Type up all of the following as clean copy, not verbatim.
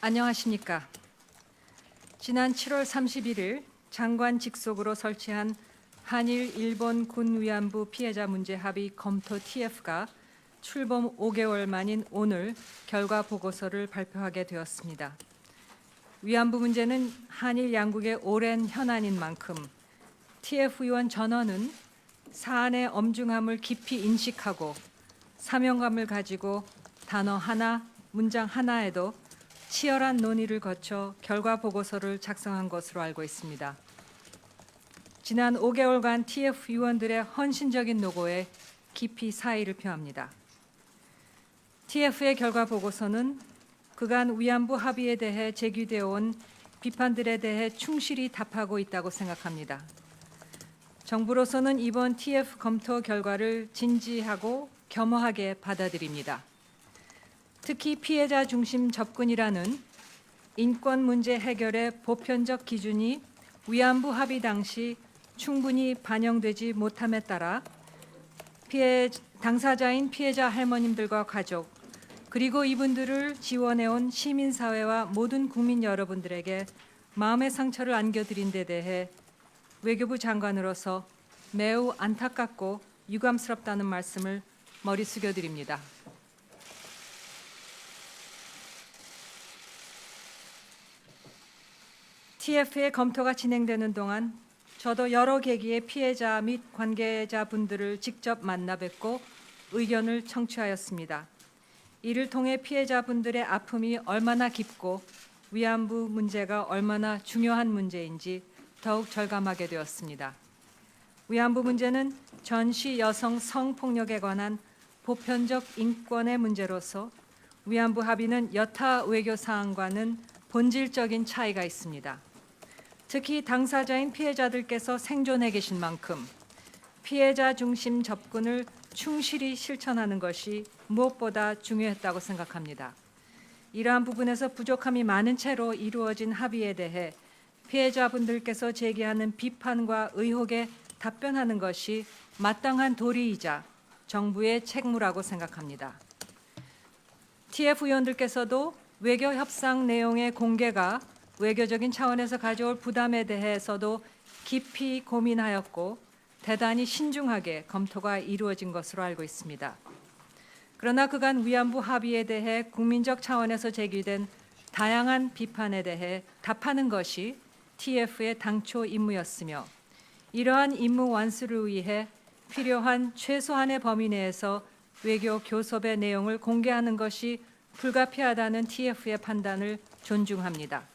안녕하십니까. 지난 7월 31일 장관 직속으로 설치한 한일 일본 군 위안부 피해자 문제 합의 검토 TF가 출범 5개월 만인 오늘 결과 보고서를 발표하게 되었습니다. 위안부 문제는 한일 양국의 오랜 현안인 만큼 TF 위원 전원은 사안의 엄중함을 깊이 인식하고 사명감을 가지고 단어 하나, 문장 하나에도 치열한 논의를 거쳐 결과 보고서를 작성한 것으로 알고 있습니다. 지난 5개월간 TF 위원들의 헌신적인 노고에 깊이 사의를 표합니다. TF의 결과 보고서는 그간 위안부 합의에 대해 제기되어 온 비판들에 대해 충실히 답하고 있다고 생각합니다. 정부로서는 이번 TF 검토 결과를 진지하고 겸허하게 받아들입니다. 특히 피해자 중심 접근이라는 인권 문제 해결의 보편적 기준이 위안부 합의 당시 충분히 반영되지 못함에 따라 당사자인 피해자 할머님들과 가족 그리고 이분들을 지원해온 시민사회와 모든 국민 여러분들에게 마음의 상처를 안겨드린 데 대해 외교부 장관으로서 매우 안타깝고 유감스럽다는 말씀을 머리 숙여드립니다. TF의 검토가 진행되는 동안 저도 여러 계기의 피해자 및 관계자분들을 직접 만나 뵙고 의견을 청취하였습니다. 이를 통해 피해자분들의 아픔이 얼마나 깊고 위안부 문제가 얼마나 중요한 문제인지 더욱 절감하게 되었습니다. 위안부 문제는 전시 여성 성폭력에 관한 보편적 인권의 문제로서 위안부 합의는 여타 외교 사항과는 본질적인 차이가 있습니다. 특히 당사자인 피해자들께서 생존해 계신 만큼 피해자 중심 접근을 충실히 실천하는 것이 무엇보다 중요했다고 생각합니다. 이러한 부분에서 부족함이 많은 채로 이루어진 합의에 대해 피해자분들께서 제기하는 비판과 의혹에 답변하는 것이 마땅한 도리이자 정부의 책무라고 생각합니다. TF 위원들께서도 외교 협상 내용의 공개가 외교적인 차원에서 가져올 부담에 대해서도 깊이 고민하였고 대단히 신중하게 검토가 이루어진 것으로 알고 있습니다. 그러나 그간 위안부 합의에 대해 국민적 차원에서 제기된 다양한 비판에 대해 답하는 것이 TF의 당초 임무였으며 이러한 임무 완수를 위해 필요한 최소한의 범위 내에서 외교 교섭의 내용을 공개하는 것이 불가피하다는 TF의 판단을 존중합니다.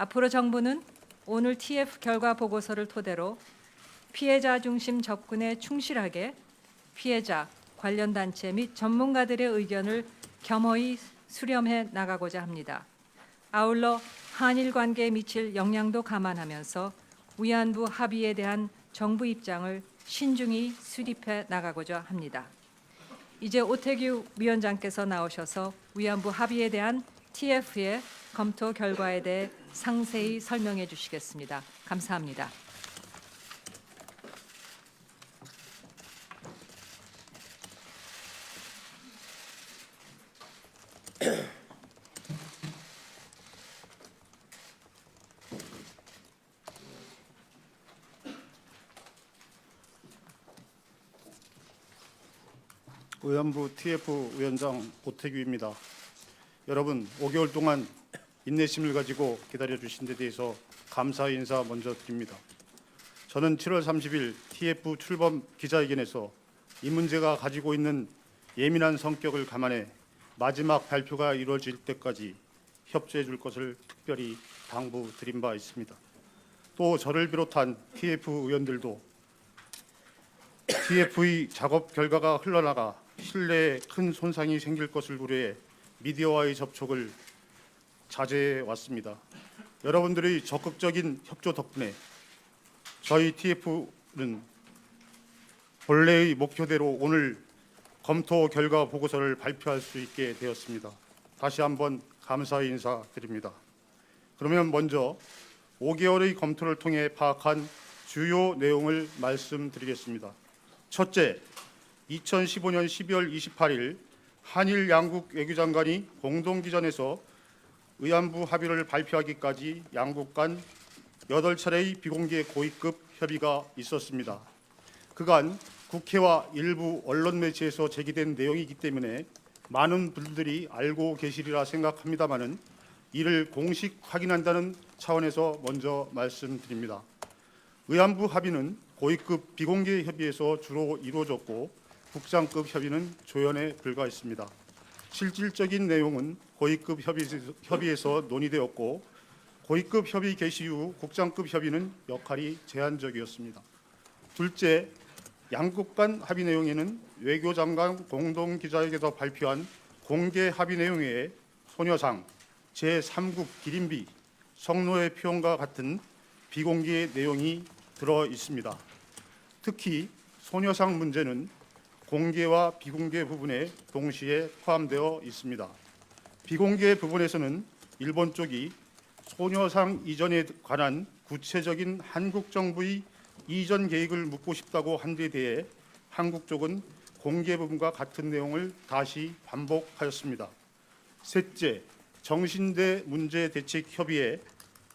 앞으로 정부는 오늘 TF 결과 보고서를 토대로 피해자 중심 접근에 충실하게 피해자, 관련 단체 및 전문가들의 의견을 겸허히 수렴해 나가고자 합니다. 아울러 한일 관계에 미칠 영향도 감안하면서 위안부 합의에 대한 정부 입장을 신중히 수립해 나가고자 합니다. 이제 오태규 위원장께서 나오셔서 위안부 합의에 대한 TF의 검토 결과에 대해 상세히 설명해 주시겠습니다. 감사합니다. 위안부 TF 위원장 오태규입니다. 여러분, 5개월 동안 인내심을 가지고 기다려주신 데 대해서 감사 인사 먼저 드립니다. 저는 7월 30일 TF 출범 기자회견에서 이 문제가 가지고 있는 예민한 성격을 감안해 마지막 발표가 이루어질 때까지 협조해 줄 것을 특별히 당부드린 바 있습니다. 또 저를 비롯한 TF 의원들도 TF의 작업 결과가 흘러나가 신뢰에 큰 손상이 생길 것을 우려해 미디어와의 접촉을 자제해 왔습니다. 여러분들의 적극적인 협조 덕분에 저희 TF는 본래의 목표대로 오늘 검토 결과 보고서를 발표할 수 있게 되었습니다. 다시 한번 감사의 인사드립니다. 그러면 먼저 5개월의 검토를 통해 파악한 주요 내용을 말씀드리겠습니다. 첫째, 2015년 12월 28일 한일 양국 외교장관이 공동기전에서 의안부 합의를 발표하기까지 양국 간 8차례의 비공개 고위급 협의가 있었습니다. 그간 국회와 일부 언론 매체에서 제기된 내용이기 때문에 많은 분들이 알고 계시리라 생각합니다마는 이를 공식 확인한다는 차원에서 먼저 말씀드립니다. 의안부 합의는 고위급 비공개 협의에서 주로 이루어졌고 국장급 협의는 조연에 불과했습니다. 실질적인 내용은 고위급 협의에서 논의되었고 고위급 협의 개시 후 국장급 협의는 역할이 제한적이었습니다. 둘째, 양국 간 합의 내용에는 외교장관 공동기자회견에서 발표한 공개 합의 내용 외에 소녀상, 제3국 기린비, 성노예 표현과 같은 비공개 내용이 들어 있습니다. 특히 소녀상 문제는 공개와 비공개 부분에 동시에 포함되어 있습니다. 비공개 부분에서는 일본 쪽이 소녀상 이전에 관한 구체적인 한국 정부의 이전 계획을 묻고 싶다고 한 데 대해 한국 쪽은 공개 부분과 같은 내용을 다시 반복하였습니다. 셋째, 정신대 문제 대책 협의회,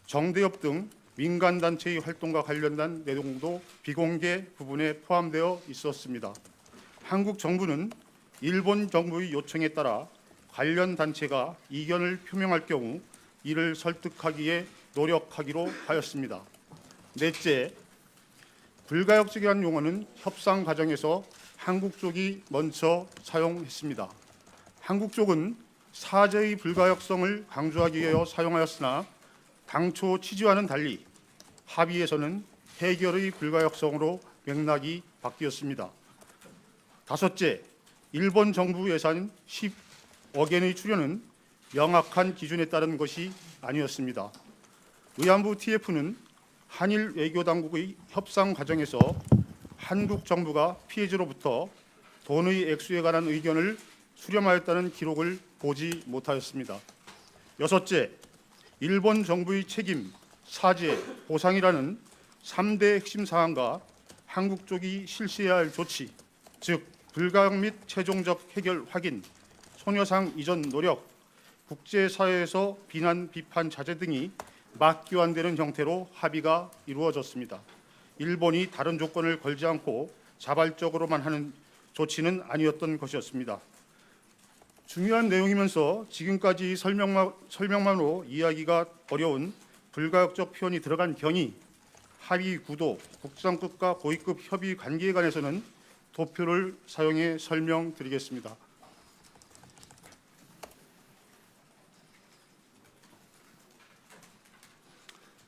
정대협 등 민간 단체의 활동과 관련된 내용도 비공개 부분에 포함되어 있었습니다. 한국 정부는 일본 정부의 요청에 따라 관련 단체가 이견을 표명할 경우 이를 설득하기에 노력하기로 하였습니다. 넷째, 불가역적이한 용어는 협상 과정에서 한국 쪽이 먼저 사용했습니다. 한국 쪽은 사죄의 불가역성을 강조하기 위하여 사용하였으나 당초 취지와는 달리 합의에서는 해결의 불가역성으로 맥락이 바뀌었습니다. 다섯째, 일본 정부 예산 10억 엔의 출연은 명확한 기준에 따른 것이 아니었습니다. 의안부 TF는 한일 외교당국의 협상 과정에서 한국 정부가 피해자로부터 돈의 액수에 관한 의견을 수렴하였다는 기록을 보지 못하였습니다. 여섯째, 일본 정부의 책임, 사죄, 보상이라는 3대 핵심 사항과 한국 쪽이 실시해야 할 조치, 즉 불가역 및 최종적 해결 확인, 소녀상 이전 노력, 국제사회에서 비난, 비판, 자제 등이 맞교환되는 형태로 합의가 이루어졌습니다. 일본이 다른 조건을 걸지 않고 자발적으로만 하는 조치는 아니었던 것이었습니다. 중요한 내용이면서 지금까지 설명만으로 이해하기가 어려운 불가역적 표현이 들어간 경위, 합의 구도, 국장급과 고위급 협의 관계에 관해서는 도표를 사용해 설명드리겠습니다.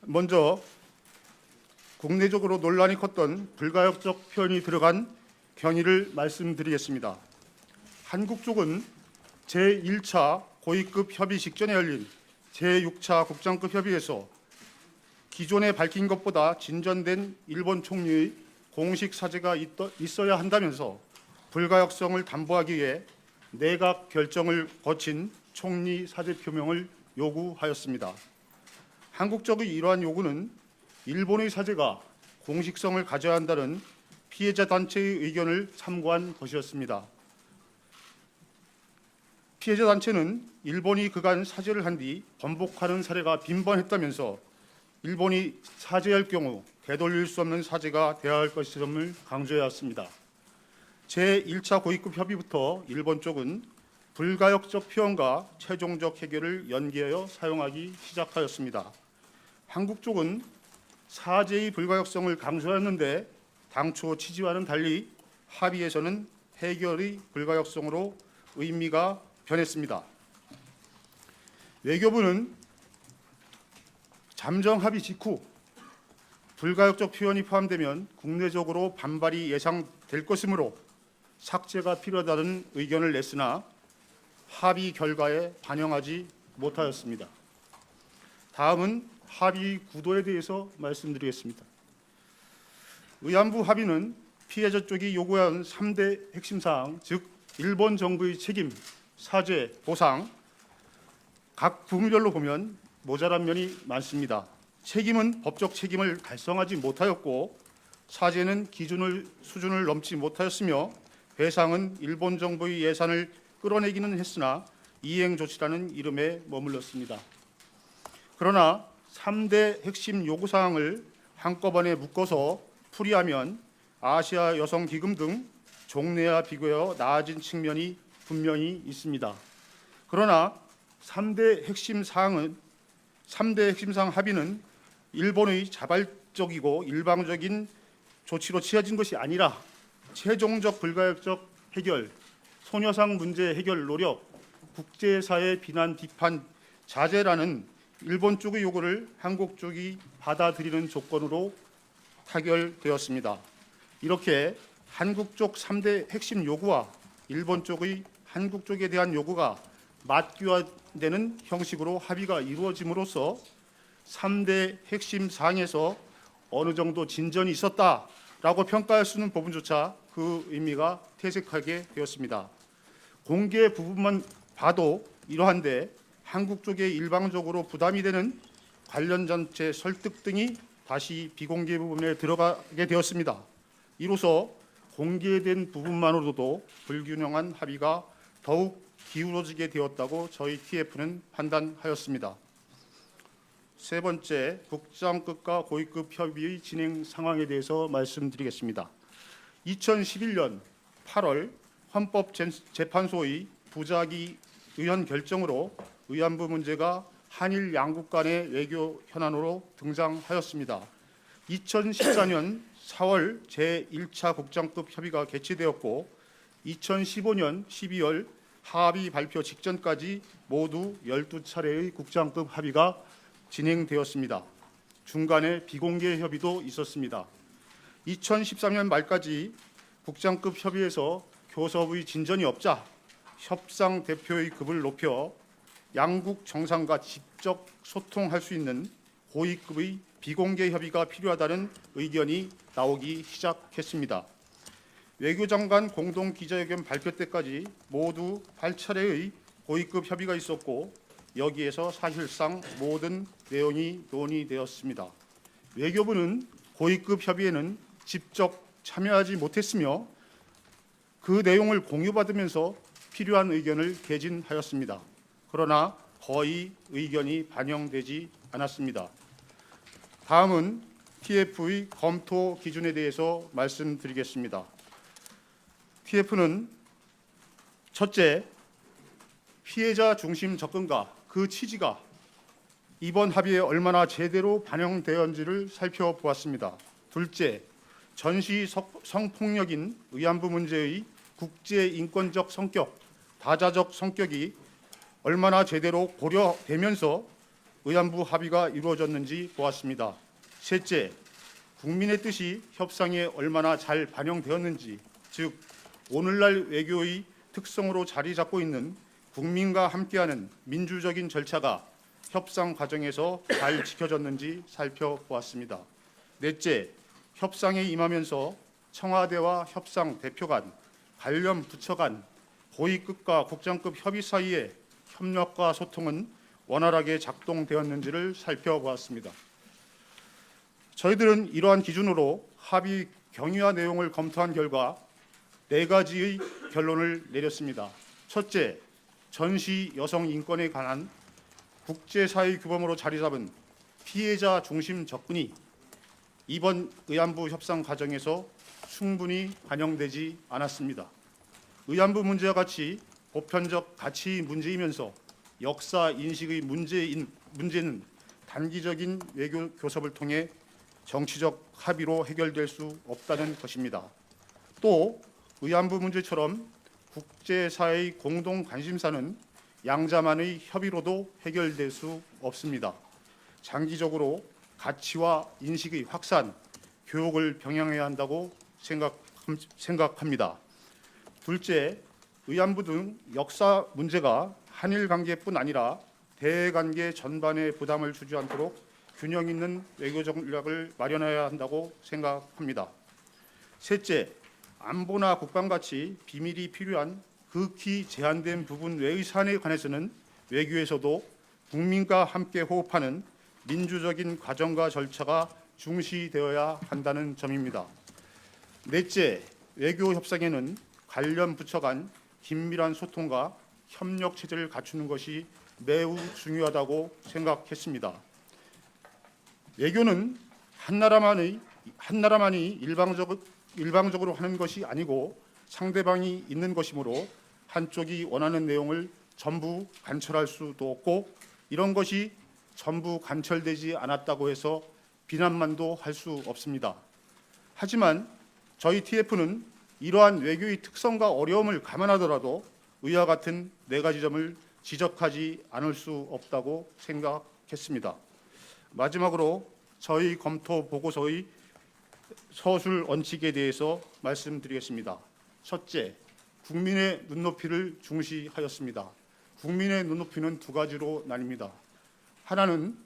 먼저 국내적으로 논란이 컸던 불가역적 표현이 들어간 경위를 말씀드리겠습니다. 한국 쪽은 제1차 고위급 협의 직전에 열린 제6차 국장급 협의에서 기존에 밝힌 것보다 진전된 일본 총리의 공식 사죄가 있어야 한다면서 불가역성을 담보하기 위해 내각 결정을 거친 총리 사죄 표명을 요구하였습니다. 한국 쪽의 이러한 요구는 일본의 사죄가 공식성을 가져야 한다는 피해자 단체의 의견을 참고한 것이었습니다. 피해자 단체는 일본이 그간 사죄를 한 뒤 번복하는 사례가 빈번했다면서 일본이 사죄할 경우 되돌릴 수 없는 사죄가 되어야 할 것임을 강조해왔습니다. 제1차 고위급 협의부터 일본 쪽은 불가역적 표현과 최종적 해결을 연계하여 사용하기 시작하였습니다. 한국 쪽은 사죄의 불가역성을 강조했는데 당초 취지와는 달리 합의에서는 해결의 불가역성으로 의미가 변했습니다. 외교부는 잠정 합의 직후 불가역적 표현이 포함되면 국내적으로 반발이 예상될 것이므로 삭제가 필요하다는 의견을 냈으나 합의 결과에 반영하지 못하였습니다. 다음은 합의 구도에 대해서 말씀드리겠습니다. 의안부 합의는 피해자 쪽이 요구한 3대 핵심 사항, 즉 일본 정부의 책임, 사죄, 보상, 각 부분별로 보면 모자란 면이 많습니다. 책임은 법적 책임을 달성하지 못하였고 사죄는 수준을 넘지 못하였으며 배상은 일본 정부의 예산을 끌어내기는 했으나 이행 조치라는 이름에 머물렀습니다. 그러나 3대 핵심 요구사항을 한꺼번에 묶어서 풀이하면 아시아 여성 기금 등 종래와 비교하여 나아진 측면이 분명히 있습니다. 그러나 3대 핵심 사항 합의는 일본의 자발적이고 일방적인 조치로 취해진 것이 아니라 최종적 불가역적 해결, 소녀상 문제 해결 노력, 국제사회 비난 비판 자제라는 일본 쪽의 요구를 한국 쪽이 받아들이는 조건으로 타결되었습니다. 이렇게 한국 쪽 3대 핵심 요구와 일본 쪽의 한국 쪽에 대한 요구가 맞교화되는 형식으로 합의가 이루어짐으로써 3대 핵심 사항에서 어느 정도 진전이 있었다라고 평가할 수 있는 부분조차 그 의미가 퇴색하게 되었습니다. 공개 부분만 봐도 이러한데 한국 쪽에 일방적으로 부담이 되는 관련 단체 설득 등이 다시 비공개 부분에 들어가게 되었습니다. 이로써 공개된 부분만으로도 불균형한 합의가 더욱 기울어지게 되었다고 저희 TF는 판단하였습니다. 세 번째, 국장급과 고위급 협의의 진행 상황에 대해서 말씀드리겠습니다. 2011년 8월 헌법재판소의 부작위 의원 결정으로 의안부 문제가 한일 양국 간의 외교 현안으로 등장하였습니다. 2014년 4월 제1차 국장급 협의가 개최되었고 2015년 12월 합의 발표 직전까지 모두 12차례의 국장급 합의가 진행되었습니다. 중간에 비공개 협의도 있었습니다. 2013년 말까지 국장급 협의에서 교섭의 진전이 없자 협상 대표의 급을 높여 양국 정상과 직접 소통할 수 있는 고위급의 비공개 협의가 필요하다는 의견이 나오기 시작했습니다. 외교장관 공동 기자회견 발표 때까지 모두 8차례의 고위급 협의가 있었고 여기에서 사실상 모든 내용이 논의되었습니다. 외교부는 고위급 협의에는 직접 참여하지 못했으며 그 내용을 공유받으면서 필요한 의견을 개진하였습니다. 그러나 거의 의견이 반영되지 않았습니다. 다음은 TF의 검토 기준에 대해서 말씀드리겠습니다. TF는 첫째, 피해자 중심 접근과 그 취지가 이번 합의에 얼마나 제대로 반영되었는지를 살펴보았습니다. 둘째, 전시 성폭력인 의안부 문제의 국제 인권적 성격, 다자적 성격이 얼마나 제대로 고려되면서 의안부 합의가 이루어졌는지 보았습니다. 셋째, 국민의 뜻이 협상에 얼마나 잘 반영되었는지, 즉 오늘날 외교의 특성으로 자리 잡고 있는 국민과 함께하는 민주적인 절차가 협상 과정에서 잘 지켜졌는지 살펴보았습니다. 넷째, 협상에 임하면서 청와대와 협상 대표 간, 관련 부처 간, 고위급과 국장급 협의 사이에 협력과 소통은 원활하게 작동되었는지를 살펴보았습니다. 저희들은 이러한 기준으로 합의 경위와 내용을 검토한 결과 4가지의 결론을 내렸습니다. 첫째, 전시 여성 인권에 관한 국제사회 규범으로 자리 잡은 피해자 중심 접근이 이번 의안부 협상 과정에서 충분히 반영되지 않았습니다. 의안부 문제와 같이 보편적 가치 문제이면서 역사 인식의 문제는 단기적인 외교 교섭을 통해 정치적 합의로 해결될 수 없다는 것입니다. 또 의안부 문제처럼 국제사회의 공동 관심사는 양자만의 협의로도 해결될 수 없습니다. 장기적으로 가치와 인식의 확산, 교육을 병행해야 한다고 생각합니다. 둘째, 의안부 등 역사 문제가 한일 관계뿐 아니라 대관계 전반에 부담을 주지 않도록 균형 있는 외교 전략을 마련해야 한다고 생각합니다. 셋째, 안보나 국방같이 비밀이 필요한 극히 제한된 부분 외의 사안에 관해서는 외교에서도 국민과 함께 호흡하는 민주적인 과정과 절차가 중시되어야 한다는 점입니다. 넷째, 외교 협상에는 관련 부처 간 긴밀한 소통과 협력 체제를 갖추는 것이 매우 중요하다고 생각했습니다. 외교는 한 나라만이 일방적으로 하는 것이 아니고 상대방이 있는 것이므로 한쪽이 원하는 내용을 전부 관철할 수도 없고 이런 것이 전부 관철되지 않았다고 해서 비난만도 할 수 없습니다. 하지만 저희 TF는 이러한 외교의 특성과 어려움을 감안하더라도 위와 같은 4가지 점을 지적하지 않을 수 없다고 생각했습니다. 마지막으로 저희 검토 보고서의 서술 원칙에 대해서 말씀드리겠습니다. 첫째, 국민의 눈높이를 중시하였습니다. 국민의 눈높이는 2가지로 나뉩니다. 하나는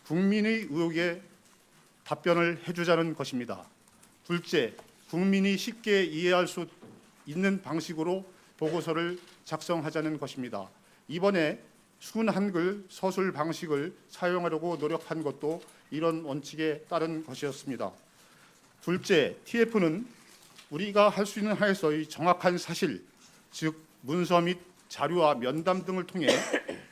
국민의 의혹에 답변을 해주자는 것입니다. 둘째, 국민이 쉽게 이해할 수 있는 방식으로 보고서를 작성하자는 것입니다. 이번에 순 한글 서술 방식을 사용하려고 노력한 것도 이런 원칙에 따른 것이었습니다. 둘째, TF는 우리가 할 수 있는 한에서의 정확한 사실, 즉 문서 및 자료와 면담 등을 통해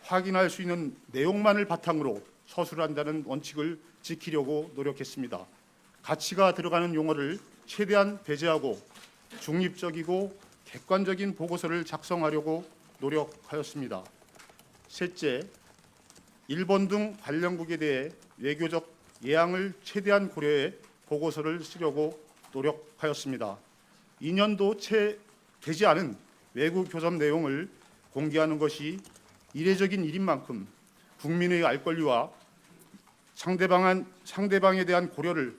확인할 수 있는 내용만을 바탕으로 서술한다는 원칙을 지키려고 노력했습니다. 가치가 들어가는 용어를 최대한 배제하고 중립적이고 객관적인 보고서를 작성하려고 노력하였습니다. 셋째, 일본 등 관련국에 대해 외교적 예앙을 최대한 고려해 보고서를 쓰려고 노력하였습니다. 2년도 채 되지 않은 외국 교섭 내용을 공개하는 것이 이례적인 일인 만큼 국민의 알 권리와 상대방에 대한 고려를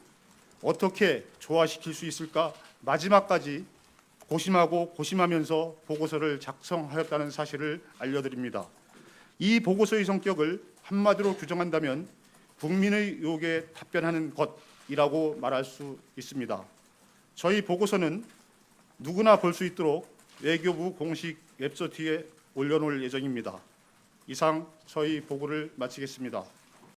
어떻게 조화시킬 수 있을까 마지막까지 고심하면서 보고서를 작성하였다는 사실을 알려드립니다. 이 보고서의 성격을 한마디로 규정한다면 국민의 의혹에 답변하는 것이라고 말할 수 있습니다. 저희 보고서는 누구나 볼 수 있도록 외교부 공식 웹사이트에 올려놓을 예정입니다. 이상 저희 보고를 마치겠습니다.